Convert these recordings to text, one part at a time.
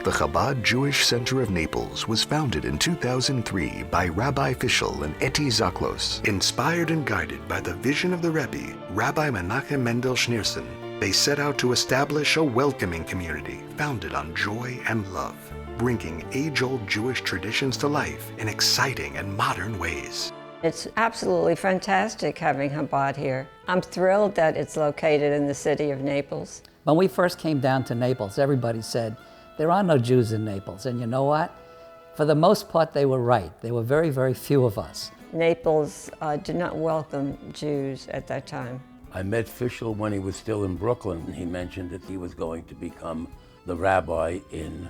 The Chabad Jewish Center of Naples was founded in 2003 by Rabbi Fishel and Eti Zaklos. Inspired and guided by the vision of the Rebbe, Rabbi Menachem Mendel Schneerson, they set out to establish a welcoming community founded on joy and love, bringing age-old Jewish traditions to life in exciting and modern ways. It's absolutely fantastic having Chabad here. I'm thrilled that it's located in the city of Naples. When we first came down to Naples, everybody said, there are no Jews in Naples. And you know what? For the most part, they were right. There were very, very few of us. Naples did not welcome Jews at that time. I met Fishel when he was still in Brooklyn. He mentioned that he was going to become the rabbi in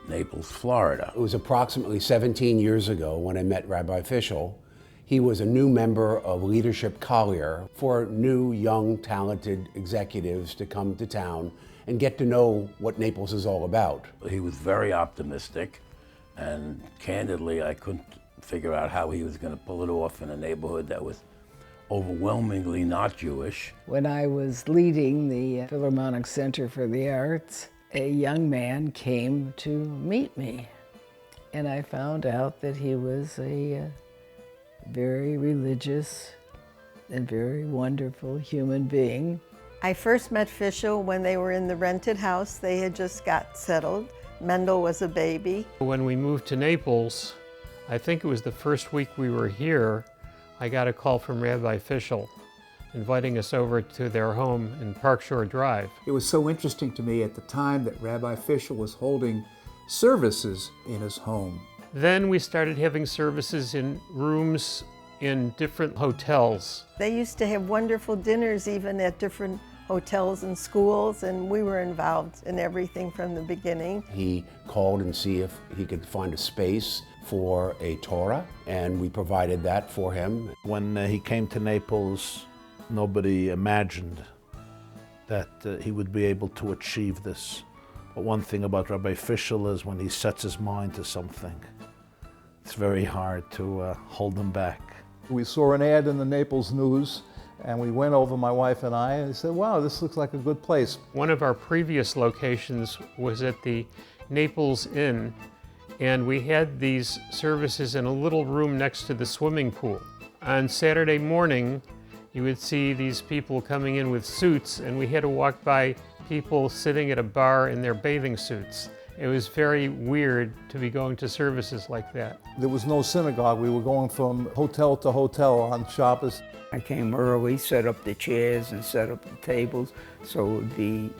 Naples, Florida. It was approximately 17 years ago when I met Rabbi Fishel. He was a new member of Leadership Collier for new, young, talented executives to come to town and get to know what Naples is all about. He was very optimistic, and candidly, I couldn't figure out how he was going to pull it off in a neighborhood that was overwhelmingly not Jewish. When I was leading the Philharmonic Center for the Arts, a young man came to meet me, and I found out that he was a very religious and very wonderful human being. I first met Fishel when they were in the rented house. They had just got settled. Mendel was a baby. When we moved to Naples, I think it was the first week we were here, I got a call from Rabbi Fishel inviting us over to their home in Park Shore Drive. It was so interesting to me at the time that Rabbi Fishel was holding services in his home. Then we started having services in rooms in different hotels. They used to have wonderful dinners even at different hotels and schools, and we were involved in everything from the beginning. He called and see if he could find a space for a Torah, and we provided that for him. When he came to Naples, nobody imagined that he would be able to achieve this. But one thing about Rabbi Fishel is when he sets his mind to something, it's very hard to hold him back. We saw an ad in the Naples News, and we went over, my wife and I, and said, wow, this looks like a good place. One of our previous locations was at the Naples Inn, and we had these services in a little room next to the swimming pool. On Saturday morning, you would see these people coming in with suits, and we had to walk by people sitting at a bar in their bathing suits. It was very weird to be going to services like that. There was no synagogue. We were going from hotel to hotel on Shabbos. I came early, set up the chairs and set up the tables so it would be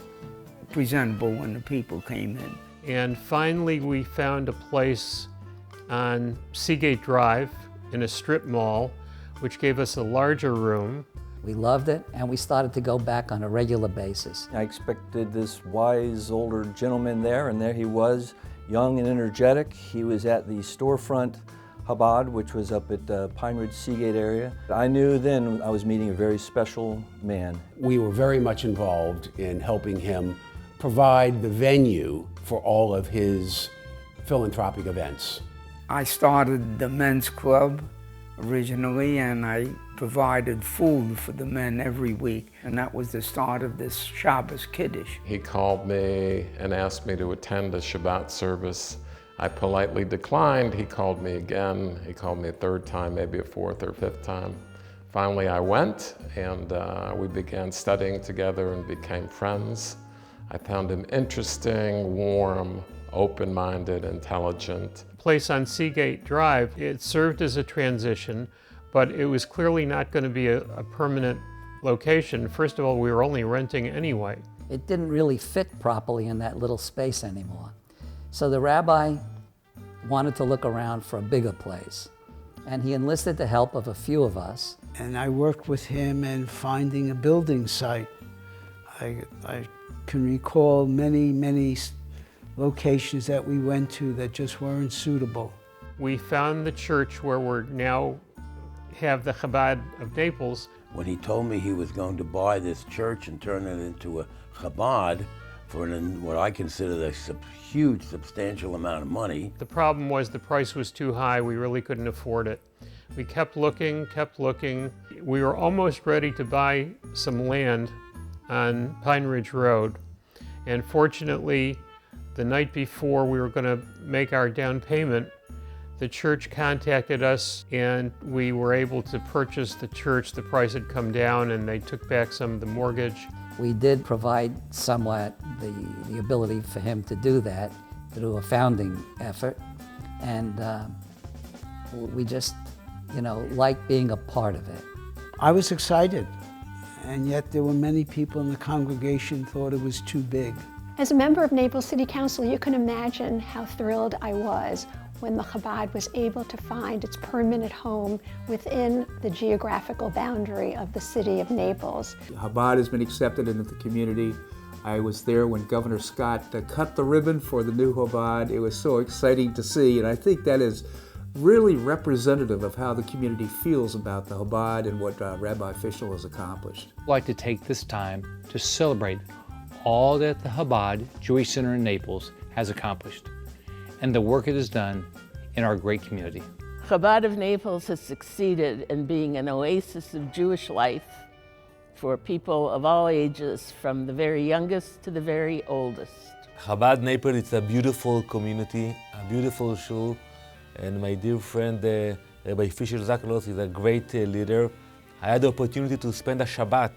presentable when the people came in. And finally we found a place on Seagate Drive in a strip mall, which gave us a larger room. We loved it, and we started to go back on a regular basis. I expected this wise older gentleman there, and there he was, young and energetic. He was at the storefront Chabad, which was up at Pine Ridge Seagate area. I knew then I was meeting a very special man. We were very much involved in helping him provide the venue for all of his philanthropic events. I started the men's club originally, and I provided food for the men every week, and that was the start of this Shabbos Kiddush. He called me and asked me to attend a Shabbat service. I politely declined. He called me again. He called me a third time, maybe a fourth or fifth time. Finally I went, and we began studying together and became friends. I found him interesting, warm, open-minded, intelligent. Place on Seagate Drive, it served as a transition, but it was clearly not going to be a permanent location. First of all, we were only renting anyway. It didn't really fit properly in that little space anymore. So the rabbi wanted to look around for a bigger place, and he enlisted the help of a few of us. And I worked with him in finding a building site. I can recall many locations that we went to that just weren't suitable. We found the church where we're now have the Chabad of Naples. When he told me he was going to buy this church and turn it into a Chabad for what I consider a huge, substantial amount of money. The problem was the price was too high. We really couldn't afford it. We kept looking. We were almost ready to buy some land on Pine Ridge Road. And fortunately, The night before we were going to make our down payment, the church contacted us and we were able to purchase the church. The price had come down and they took back some of the mortgage. We did provide somewhat the ability for him to do that through a founding effort. And we just, like being a part of it. I was excited, and yet there were many people in the congregation thought it was too big. As a member of Naples City Council, you can imagine how thrilled I was when the Chabad was able to find its permanent home within the geographical boundary of the city of Naples. Chabad has been accepted into the community. I was there when Governor Scott cut the ribbon for the new Chabad. It was so exciting to see, and I think that is really representative of how the community feels about the Chabad and what Rabbi Fishel has accomplished. I'd like to take this time to celebrate all that the Chabad Jewish Center in Naples has accomplished and the work it has done in our great community. Chabad of Naples has succeeded in being an oasis of Jewish life for people of all ages, from the very youngest to the very oldest. Chabad Naples is a beautiful community, a beautiful shul, and my dear friend Rabbi Fishel is a great leader. I had the opportunity to spend a Shabbat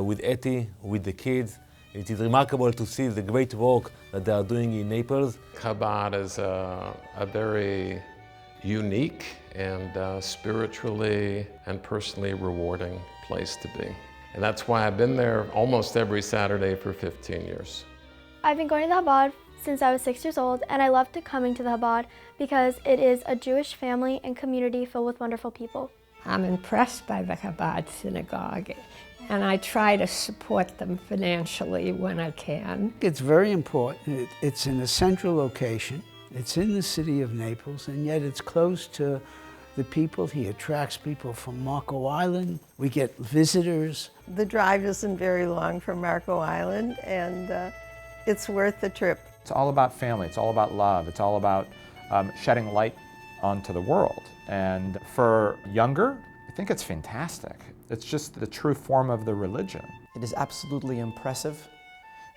with Eti, with the kids. It is remarkable to see the great work that they are doing in Naples. Chabad is a very unique and spiritually and personally rewarding place to be. And that's why I've been there almost every Saturday for 15 years. I've been going to the Chabad since I was 6 years old, and I loved coming to the Chabad because it is a Jewish family and community filled with wonderful people. I'm impressed by the Chabad synagogue, and I try to support them financially when I can. It's very important. It's in a central location. It's in the city of Naples, and yet it's close to the people. He attracts people from Marco Island. We get visitors. The drive isn't very long from Marco Island, and it's worth the trip. It's all about family, it's all about love, it's all about shedding light onto the world. And for younger, I think it's fantastic. It's just the true form of the religion. It is absolutely impressive,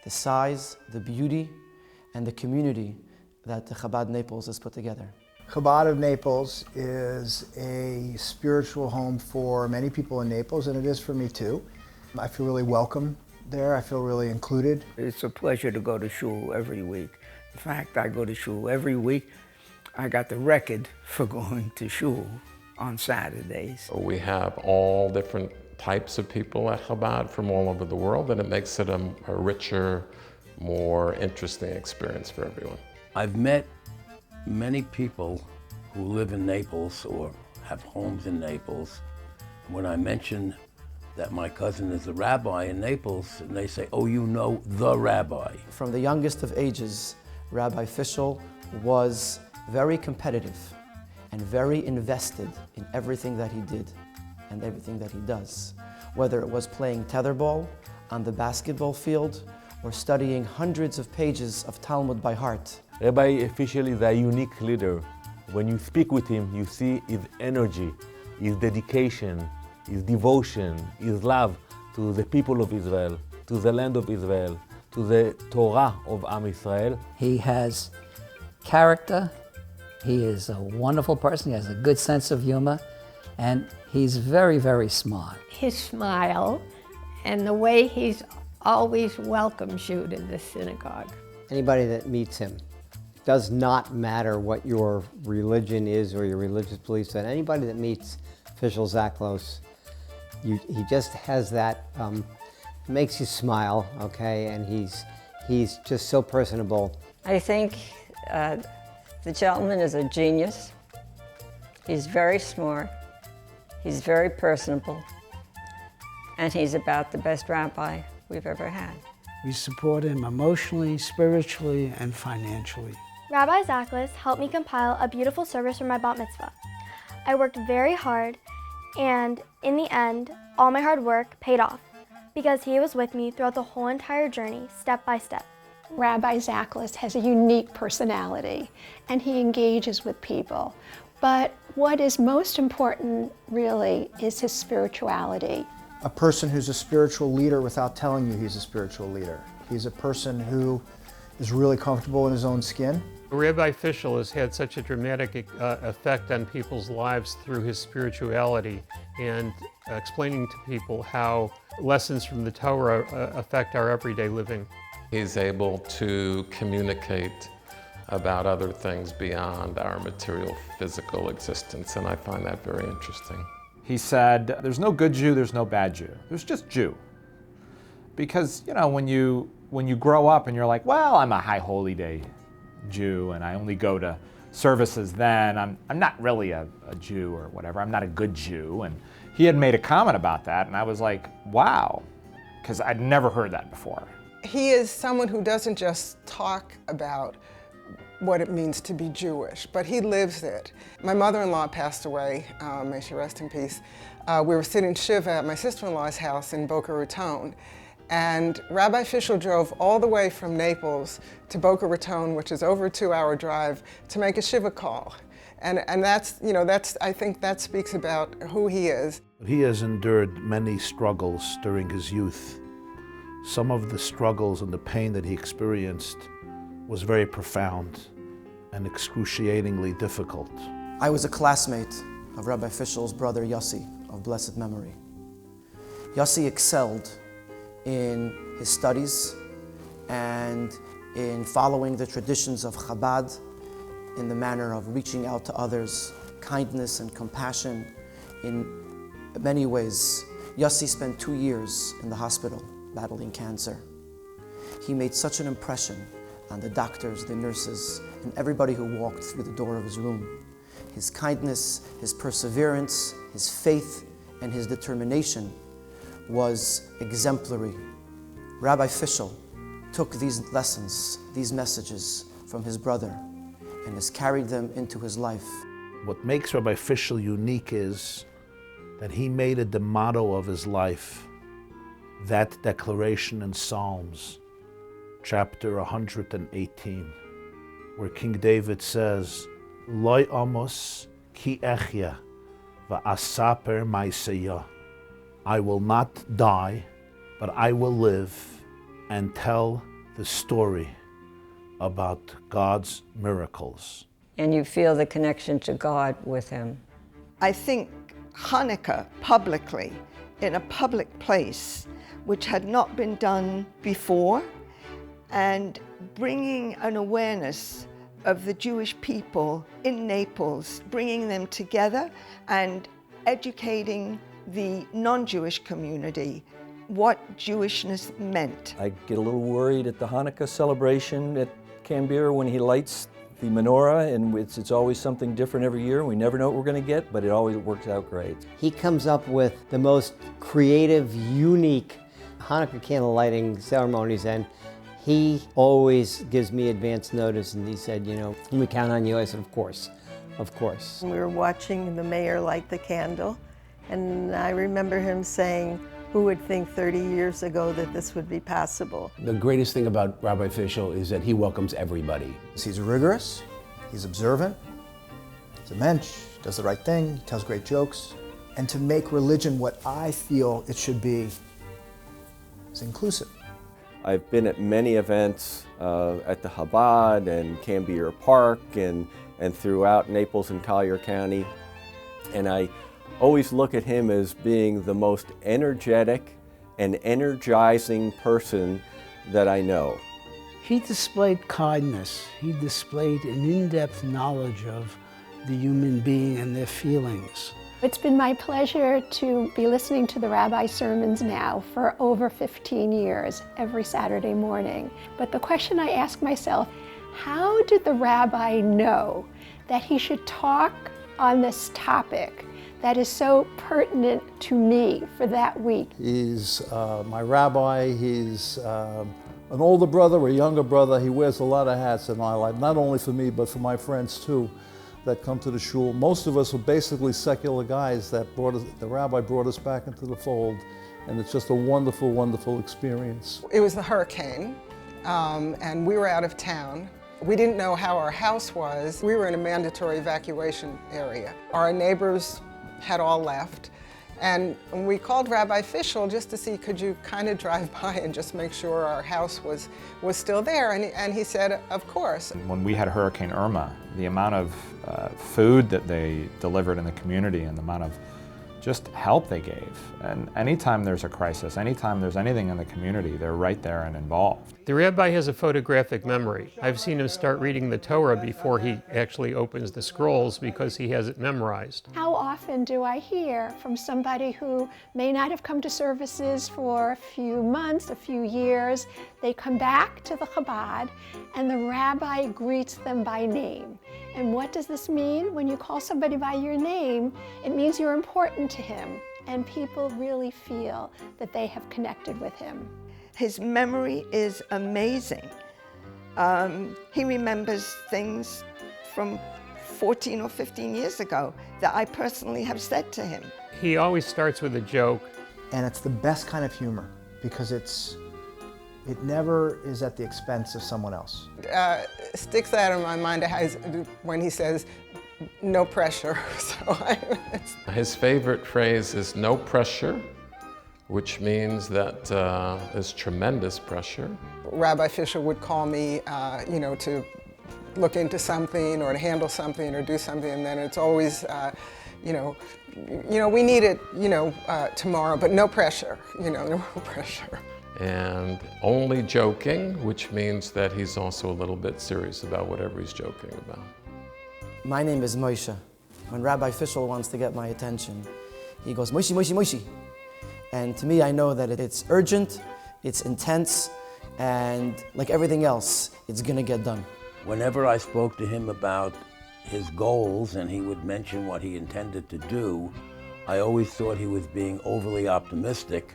the size, the beauty, and the community that the Chabad Naples has put together. Chabad of Naples is a spiritual home for many people in Naples, and it is for me too. I feel really welcome there. I feel really included. It's a pleasure to go to shul every week. In fact, I go to shul every week. I got the record for going to shul on Saturdays. We have all different types of people at Chabad from all over the world, and it makes it a richer, more interesting experience for everyone. I've met many people who live in Naples or have homes in Naples. When I mention that my cousin is a rabbi in Naples, and they say, oh, you know the rabbi. From the youngest of ages, Rabbi Fishel was very competitive and very invested in everything that he did and everything that he does. Whether it was playing tetherball on the basketball field or studying hundreds of pages of Talmud by heart. Rabbi Fishel is a unique leader. When you speak with him, you see his energy, his dedication, his devotion, his love to the people of Israel, to the land of Israel, to the Torah of Am Israel. He has character, he is a wonderful person, he has a good sense of humor, and he's very, very smart. His smile and the way he's always welcomes you to the synagogue. Anybody that meets him, does not matter what your religion is or your religious beliefs, and anybody that meets Fishel Zaklos, he just has that, makes you smile, okay, and he's just so personable. I think the gentleman is a genius. He's very smart, he's very personable, and he's about the best rabbi we've ever had. We support him emotionally, spiritually, and financially. Rabbi Zaklos helped me compile a beautiful service for my bat mitzvah. I worked very hard, and in the end, all my hard work paid off because he was with me throughout the whole entire journey, step by step. Rabbi Zaklos has a unique personality, and he engages with people. But what is most important, really, is his spirituality. A person who's a spiritual leader without telling you he's a spiritual leader. He's a person who is really comfortable in his own skin. Rabbi Fishel has had such a dramatic effect on people's lives through his spirituality and explaining to people how lessons from the Torah affect our everyday living. He's able to communicate about other things beyond our material physical existence, and I find that very interesting. He said, there's no good Jew, there's no bad Jew. There's just Jew. Because, you know, when you grow up and you're like, well, I'm a high holy day Jew and I only go to services then, I'm not really a Jew or whatever, I'm not a good Jew. And he had made a comment about that and I was like, wow, because I'd never heard that before. He is someone who doesn't just talk about what it means to be Jewish, but he lives it. My mother-in-law passed away, may she rest in peace. We were sitting Shiva at my sister-in-law's house in Boca Raton, and Rabbi Fishel drove all the way from Naples to Boca Raton, which is over a 2-hour drive, to make a Shiva call. And that's, you know, I think that speaks about who he is. He has endured many struggles during his youth. Some of the struggles and the pain that he experienced was very profound and excruciatingly difficult. I was a classmate of Rabbi Fishel's brother Yossi, of blessed memory. Yossi excelled in his studies and in following the traditions of Chabad in the manner of reaching out to others, kindness and compassion. In many ways, Yossi spent 2 years in the hospital battling cancer. He made such an impression on the doctors, the nurses, and everybody who walked through the door of his room. His kindness, his perseverance, his faith, and his determination was exemplary. Rabbi Fishel took these lessons, these messages from his brother, and has carried them into his life. What makes Rabbi Fishel unique is that he made it the motto of his life, that declaration in Psalms, chapter 118, where King David says, Loi amos ki echya va'asaper ma'aseyah. I will not die, but I will live and tell the story about God's miracles. And you feel the connection to God with him. I think Hanukkah publicly, in a public place, which had not been done before, and bringing an awareness of the Jewish people in Naples, bringing them together and educating the non-Jewish community what Jewishness meant. I get a little worried at the Hanukkah celebration at Canberra when he lights the menorah, and it's always something different every year. We never know what we're going to get, but it always works out great. He comes up with the most creative, unique Hanukkah candle lighting ceremonies, and he always gives me advance notice, and he said, you know, can we count on you? I said, of course, of course. We were watching the mayor light the candle, and I remember him saying, who would think 30 years ago that this would be possible? The greatest thing about Rabbi Fishel is that he welcomes everybody. He's rigorous, he's observant, he's a mensch, does the right thing, tells great jokes. And to make religion what I feel it should be is inclusive. I've been at many events at the Chabad and Canberra Park and throughout Naples and Collier County, and I always look at him as being the most energetic and energizing person that I know. He displayed kindness. He displayed an in-depth knowledge of the human being and their feelings. It's been my pleasure to be listening to the rabbi sermons now for over 15 years, every Saturday morning. But the question I ask myself, how did the rabbi know that he should talk on this topic that is so pertinent to me for that week? He's my rabbi, he's an older brother or a younger brother. He wears a lot of hats in my life, not only for me, but for my friends too, that come to the shul. Most of us were basically secular guys that the rabbi brought us back into the fold, and it's just a wonderful, wonderful experience. It was the hurricane, and we were out of town. We didn't know how our house was. We were in a mandatory evacuation area. Our neighbors had all left, And we called Rabbi Fishel just to see, could you kind of drive by and just make sure our house was still there? And he said, of course. When we had Hurricane Irma, the amount of food that they delivered in the community and the amount of just help they gave. And anytime there's a crisis, anytime there's anything in the community, they're right there and involved. The rabbi has a photographic memory. I've seen him start reading the Torah before he actually opens the scrolls because he has it memorized. How often do I hear from somebody who may not have come to services for a few months, a few years, they come back to the Chabad and the rabbi greets them by name. And what does this mean? When you call somebody by your name, it means you're important to him, and people really feel that they have connected with him. His memory is amazing. He remembers things from 14 or 15 years ago that I personally have said to him. He always starts with a joke. And it's the best kind of humor because it never is at the expense of someone else. Sticks out in my mind when he says, no pressure. His favorite phrase is no pressure, which means that there's tremendous pressure. Rabbi Fishel would call me, to look into something or to handle something or do something, and then it's always, we need it, tomorrow, but no pressure, no pressure. And only joking, which means that he's also a little bit serious about whatever he's joking about. My name is Moshe. When Rabbi Fishel wants to get my attention, he goes, Moshe, Moshe, Moshe. And to me, I know that it's urgent, it's intense, and like everything else, it's gonna get done. Whenever I spoke to him about his goals and he would mention what he intended to do, I always thought he was being overly optimistic,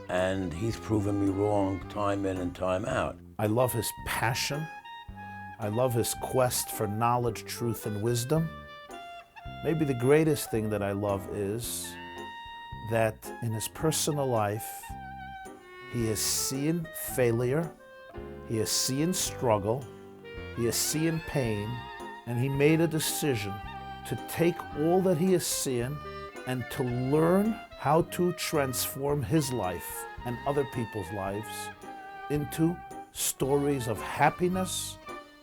and he's proven me wrong time in and time out. I love his passion. I love his quest for knowledge, truth, and wisdom. Maybe the greatest thing that I love is that in his personal life, he has seen failure, he has seen struggle, he has seen pain, and he made a decision to take all that he has seen and to learn how to transform his life and other people's lives into stories of happiness,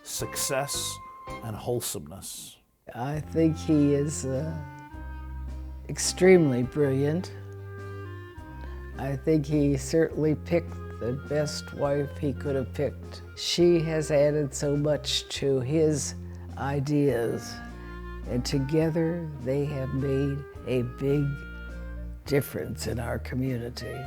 success, and wholesomeness. I think he is extremely brilliant. I think he certainly picked the best wife he could have picked. She has added so much to his ideas, and together they have made a big difference in our community.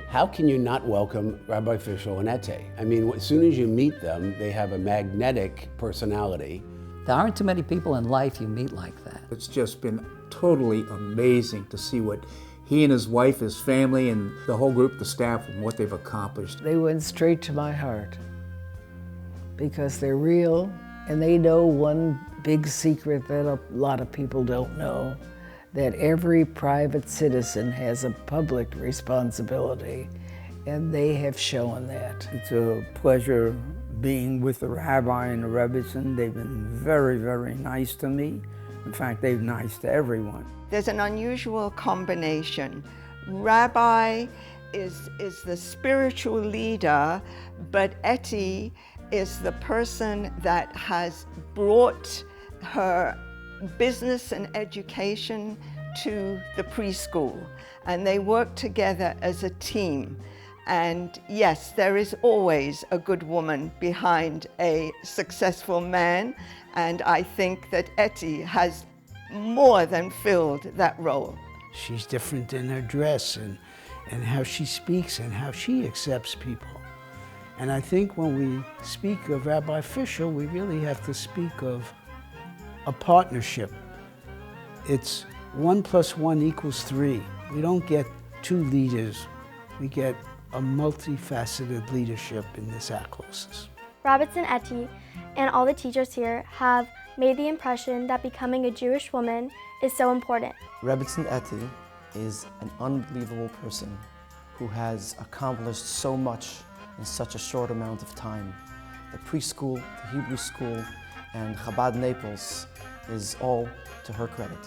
How can you not welcome Rabbi Fishel and Ette? I mean, as soon as you meet them, they have a magnetic personality. There aren't too many people in life you meet like that. It's just been totally amazing to see what he and his wife, his family, and the whole group, the staff, and what they've accomplished. They went straight to my heart because they're real and they know one big secret that a lot of people don't know, that every private citizen has a public responsibility, and they have shown that. It's a pleasure being with the rabbi and the rebbitzin. They've been very, very nice to me. In fact, they've been nice to everyone. There's an unusual combination. Rabbi is the spiritual leader, but Ette is the person that has brought her business and education to the preschool, and they work together as a team. And yes, there is always a good woman behind a successful man, and I think that Ette has more than filled that role. She's different in her dress and how she speaks and how she accepts people. And I think when we speak of Rabbi Fishel, we really have to speak of a partnership. It's 1 + 1 = 3. We don't get two leaders. We get a multifaceted leadership in this Aklos. Rebbitzin Ette and all the teachers here have made the impression that becoming a Jewish woman is so important. Rebbitzin Ette is an unbelievable person who has accomplished so much in such a short amount of time. The preschool, the Hebrew school, and Chabad Naples is all to her credit.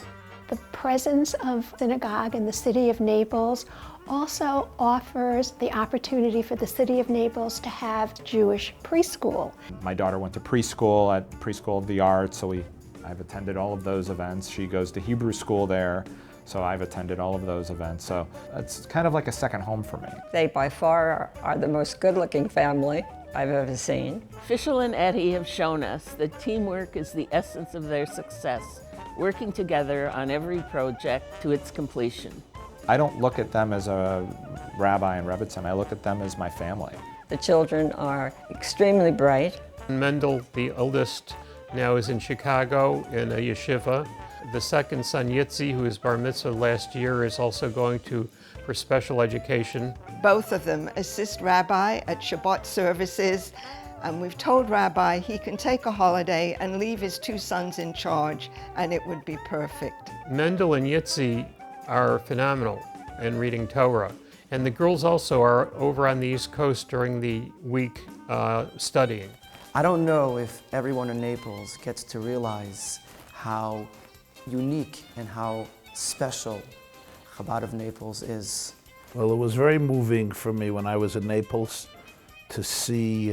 The presence of synagogue in the city of Naples also offers the opportunity for the city of Naples to have Jewish preschool. My daughter went to preschool at Preschool of the Arts, so I've attended all of those events. She goes to Hebrew school there, so I've attended all of those events. So it's kind of like a second home for me. They by far are the most good-looking family I've ever seen. Fishel and Eddie have shown us that teamwork is the essence of their success, working together on every project to its completion. I don't look at them as a rabbi and rebbitzin. I look at them as my family. The children are extremely bright. Mendel, the eldest, now is in Chicago in a yeshiva. The second son, Yitzi, who is bar mitzvah last year, is also going for special education. Both of them assist Rabbi at Shabbat services, and we've told Rabbi he can take a holiday and leave his two sons in charge, and it would be perfect. Mendel and Yitzi are phenomenal in reading Torah, and the girls also are over on the East Coast during the week studying. I don't know if everyone in Naples gets to realize how unique and how special Chabad of Naples is. Well, it was very moving for me when I was in Naples to see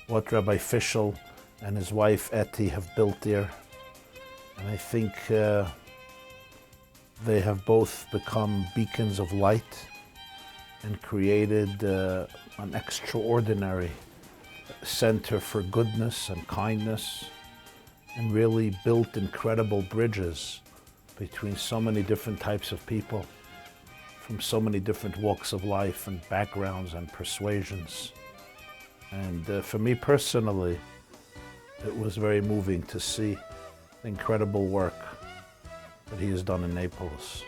what Rabbi Fishel and his wife Etty have built there. And I think they have both become beacons of light and created an extraordinary center for goodness and kindness, and really built incredible bridges between so many different types of people from so many different walks of life and backgrounds and persuasions. And for me personally, it was very moving to see the incredible work that he has done in Naples.